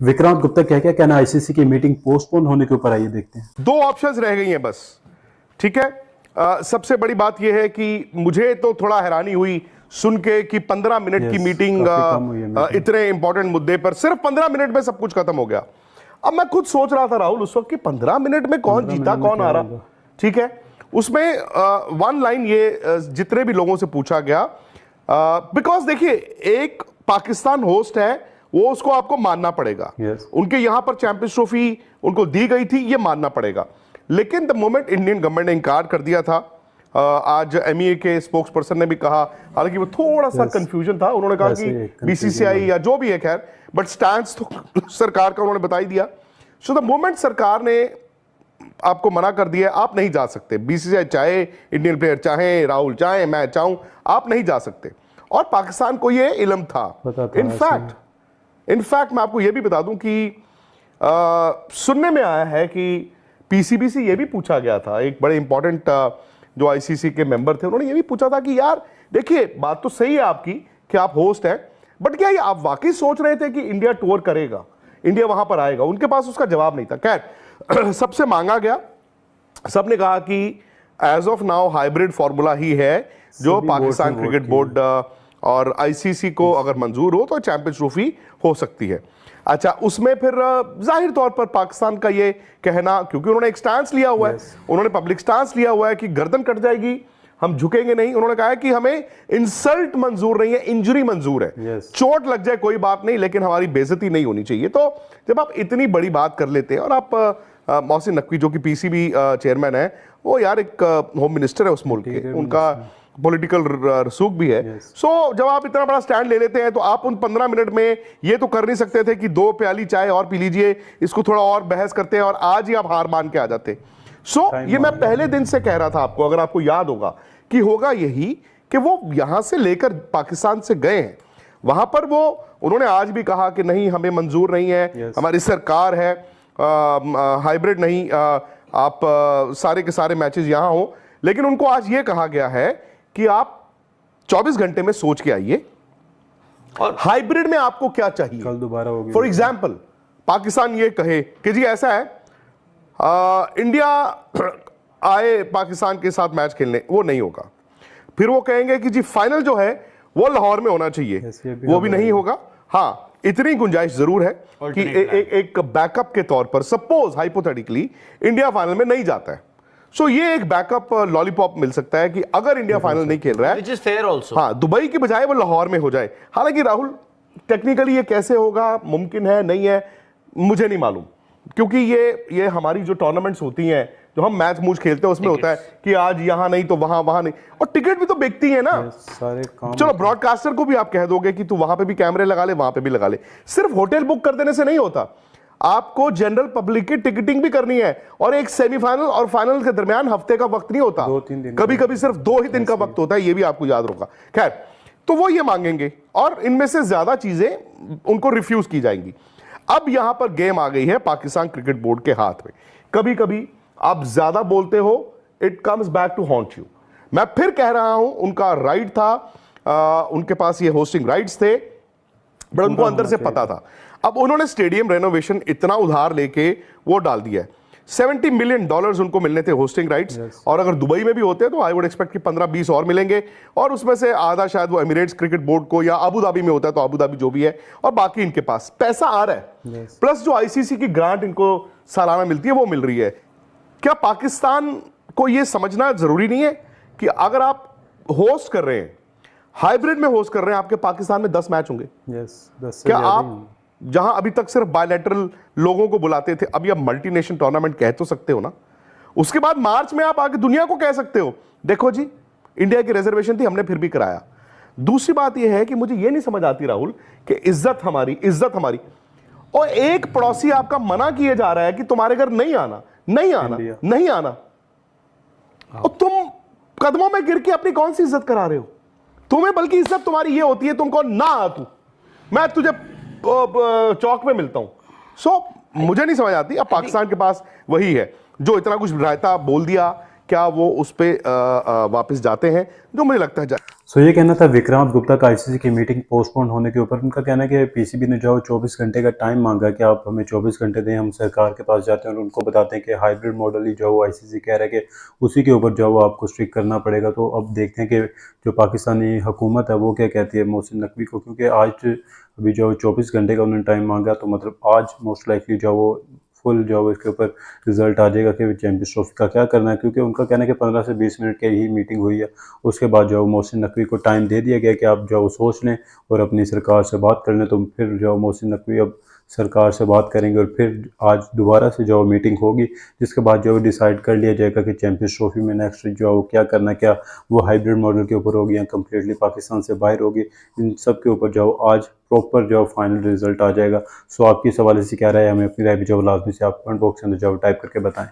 विक्रांत गुप्ता क्या क्या कहना आईसीसी की मीटिंग पोस्टपोन होने के ऊपर आइए देखते हैं। दो ऑप्शंस रह गई हैं बस, ठीक है। सबसे बड़ी बात यह है कि मुझे तो थोड़ा हैरानी हुई सुन के कि 15 मिनट की मीटिंग इतने इंपॉर्टेंट मुद्दे पर सिर्फ 15 मिनट में सब कुछ खत्म हो गया। अब मैं खुद सोच रहा था राहुल उस वक्त कि 15 मिनट में कौन जीता कौन आ रहा, ठीक है। उसमें वन लाइन ये जितने भी लोगों से पूछा गया, बिकॉज देखिए एक पाकिस्तान होस्ट है, वो उसको आपको मानना पड़ेगा। उनके यहां पर चैंपियंस ट्रॉफी उनको दी गई थी, ये मानना पड़ेगा। लेकिन द मोमेंट इंडियन गवर्नमेंट ने इनकार कर दिया था, आज एमईए के स्पोक्स पर्सन ने भी कहा, हालांकि वो थोड़ा सा कंफ्यूजन था, उन्होंने कहा कि बीसीसीआई या जो भी है, खैर बट स्टैंड तो सरकार का उन्होंने बता ही दिया। सो द मोमेंट सरकार ने आपको मना कर दिया, आप नहीं जा सकते, बीसीसीआई चाहे इंडियन प्लेयर चाहे, राहुल चाहे, मैं चाहूं, आप नहीं जा सकते। और पाकिस्तान को ये इल्म था। इनफैक्ट मैं आपको यह भी बता दूं कि सुनने में आया है कि पीसीबी से यह भी पूछा गया था, एक बड़े इंपॉर्टेंट जो आईसीसी के मेंबर थे, उन्होंने यह भी पूछा था कि यार देखिए बात तो सही है आपकी कि आप होस्ट हैं, बट क्या ये आप वाकई सोच रहे थे कि इंडिया टूर करेगा, इंडिया वहां पर आएगा? उनके पास उसका जवाब नहीं था। खैर सबसे मांगा गया, सबने कहा कि as of now hybrid formula ही है जो पाकिस्तान क्रिकेट बोर्ड और आईसीसी को अगर मंजूर हो तो चैंपियंस ट्रॉफी हो सकती है। अच्छा, उसमें फिर जाहिर तौर पर पाकिस्तान का ये कहना, क्योंकि उन्होंने एक स्टांस लिया हुआ है, उन्होंने पब्लिक स्टांस लिया हुआ है कि गर्दन कट जाएगी, हम झुकेंगे नहीं। उन्होंने कहा है कि हमें इंसल्ट मंजूर नहीं है, इंजरी मंजूर है। चोट लग जाए कोई बात नहीं, लेकिन हमारी बेइज्जती नहीं होनी चाहिए। तो जब आप इतनी बड़ी बात कर लेते हैं, और आप मोहसिन नकवी जो कि पीसीबी चेयरमैन है, वो यार एक होम मिनिस्टर है उस मुल्क के, उनका पॉलिटिकल रसूख भी है। सो जब आप इतना बड़ा स्टैंड ले लेते हैं तो आप उन 15 मिनट में ये तो कर नहीं सकते थे कि 2 प्याली चाय और पी लीजिए, इसको थोड़ा और बहस करते हैं और आज ही आप हार मान के आ जाते। सो ये मैं पहले दिन से कह रहा था आपको, अगर आपको याद होगा, कि होगा यही कि वो यहां से लेकर पाकिस्तान से गए हैं, वहां पर वो उन्होंने आज भी कहा कि नहीं हमें मंजूर नहीं है, हमारी सरकार है, हाइब्रिड नहीं, आप सारे के सारे मैचेस यहां हो। लेकिन उनको आज ये कहा गया है कि आप 24 घंटे में सोच के आइए और हाइब्रिड में आपको क्या चाहिए, कल दोबारा होगी। फॉर एग्जाम्पल पाकिस्तान ये कहे कि जी ऐसा है, इंडिया आए पाकिस्तान के साथ मैच खेलने, वो नहीं होगा। फिर वो कहेंगे कि जी फाइनल जो है वो लाहौर में होना चाहिए, वो भी नहीं होगा। हाँ, इतनी गुंजाइश जरूर है कि एक बैकअप के तौर पर सपोज हाइपोथेटिकली इंडिया फाइनल में नहीं जाता है, सो ये एक बैकअप लॉलीपॉप मिल सकता है कि अगर इंडिया फाइनल नहीं खेल रहा है, which is fair also. हाँ, दुबई की बजाय वो लाहौर में हो जाए। हालांकि राहुल टेक्निकली ये कैसे होगा, मुमकिन है नहीं है, मुझे नहीं मालूम, क्योंकि ये हमारी जो टूर्नामेंट्स होती हैं, जो हम मैच मूच खेलते हैं, उसमें होता है कि आज यहां नहीं तो वहां नहीं, और टिकट भी तो बिकती है ना सारे काम। चलो ब्रॉडकास्टर को भी आप कह दोगे कि तू वहां पे भी कैमरे लगा ले, वहां पे भी लगा ले। सिर्फ होटल बुक कर देने से नहीं होता, आपको जनरल पब्लिक की टिकटिंग भी करनी है, और एक सेमीफाइनल और फाइनल के दरमियान हफ्ते का वक्त नहीं होता, 2-3 दिन, कभी कभी सिर्फ 2 ही दिन का वक्त होता है, ये भी आपको याद होगा। खैर, तो वो ये मांगेंगे और इनमें से ज्यादा चीजें उनको रिफ्यूज की जाएंगी। अब यहां पर गेम आ गई है पाकिस्तान क्रिकेट बोर्ड के हाथ में। कभी कभी आप ज्यादा बोलते हो, it comes back to haunt you. मैं फिर कह रहा हूं, उनका राइट था, उनके पास ये होस्टिंग राइट्स थे, बट उनको अंदर से पता था। अब उन्होंने स्टेडियम रेनोवेशन इतना उधार लेके वो डाल दिया है, $70 मिलियन उनको मिलने थे होस्टिंग राइट्स, और अगर दुबई में भी होते तो आई वुड एक्सपेक्ट कि 15-20 और मिलेंगे, और उसमें से आधा शायद वो एमिरेट्स क्रिकेट बोर्ड को, या अबू धाबी में होता है तो अबू धाबी जो भी है, और बाकी इनके पास पैसा आ रहा है। प्लस जो आईसीसी की ग्रांट इनको सालाना मिलती है वो मिल रही है। क्या पाकिस्तान को यह समझना जरूरी नहीं है कि अगर आप होस्ट कर रहे हैं, हाइब्रिड में होस्ट कर रहे हैं, आपके पाकिस्तान में 10 मैच होंगे? 10 क्या आप जहां अभी तक सिर्फ बायलैटरल लोगों को बुलाते थे, अभी आप मल्टीनेशनल टूर्नामेंट कह तो सकते हो ना? उसके बाद मार्च में आप आगे दुनिया को कह सकते हो, देखो जी इंडिया की रिजर्वेशन थी, हमने फिर भी कराया। दूसरी बात यह है कि मुझे यह नहीं समझ आती राहुल कि इज्जत हमारी, और एक पड़ोसी आपका मना किए जा रहा है कि तुम्हारे घर नहीं आना, और तुम कदमों में गिर के अपनी कौन सी इज्जत करा रहे हो? तुम्हें बल्कि इज्जत तुम्हारी ये होती है, तुमको ना आ, तू मैं तुझे चौक में मिलता हूं। सो मुझे नहीं समझ आती। अब पाकिस्तान के पास वही है, जो इतना कुछ रायता बोल दिया, क्या वो उस पर वापस जाते हैं, जो मुझे लगता है सो ये कहना था विक्रांत गुप्ता का आईसीसी की मीटिंग पोस्टपोन होने के ऊपर। उनका कहना है कि पीसीबी ने जो 24 घंटे का टाइम मांगा कि आप हमें 24 घंटे दें, हम सरकार के पास जाते हैं और उनको बताते हैं कि हाइब्रिड मॉडल ही जो आईसीसी कह रहा है कि उसी के ऊपर जो आपको स्ट्रिक करना पड़ेगा। तो अब देखते हैं कि जो पाकिस्तानी हुकूमत है वो क्या कहती है मोहसिन नकवी को, क्योंकि आज अभी जो 24 घंटे का उन्होंने टाइम मांगा, तो मतलब आज मोस्ट लाइकली जो वो फुल जो इसके ऊपर रिजल्ट आ जाएगा कि चैंपियंस ट्रॉफी का क्या करना है। क्योंकि उनका कहना है कि 15 से 20 मिनट की ही मीटिंग हुई है, उसके बाद जो मोहसिन नकवी को टाइम दे दिया गया कि आप जो सोच लें और अपनी सरकार से बात कर लें। तो फिर जो मोहसिन नकवी अब सरकार से बात करेंगे और फिर आज दोबारा से जो मीटिंग होगी, जिसके बाद जो डिसाइड कर लिया जाएगा कि चैंपियंस ट्रॉफी में नेक्स्ट जो क्या करना है, क्या वो हाइब्रिड मॉडल के ऊपर होगी या कम्प्लीटली पाकिस्तान से बाहर होगी। इन सब के ऊपर जो आज प्रॉपर जो फाइनल रिजल्ट आ जाएगा। सो आपकी इस हवाले से क्या राय है, हमें अपनी राय भी जो लाजमी से आप कमेंट बॉक्स के अंदर जो टाइप करके बताएं।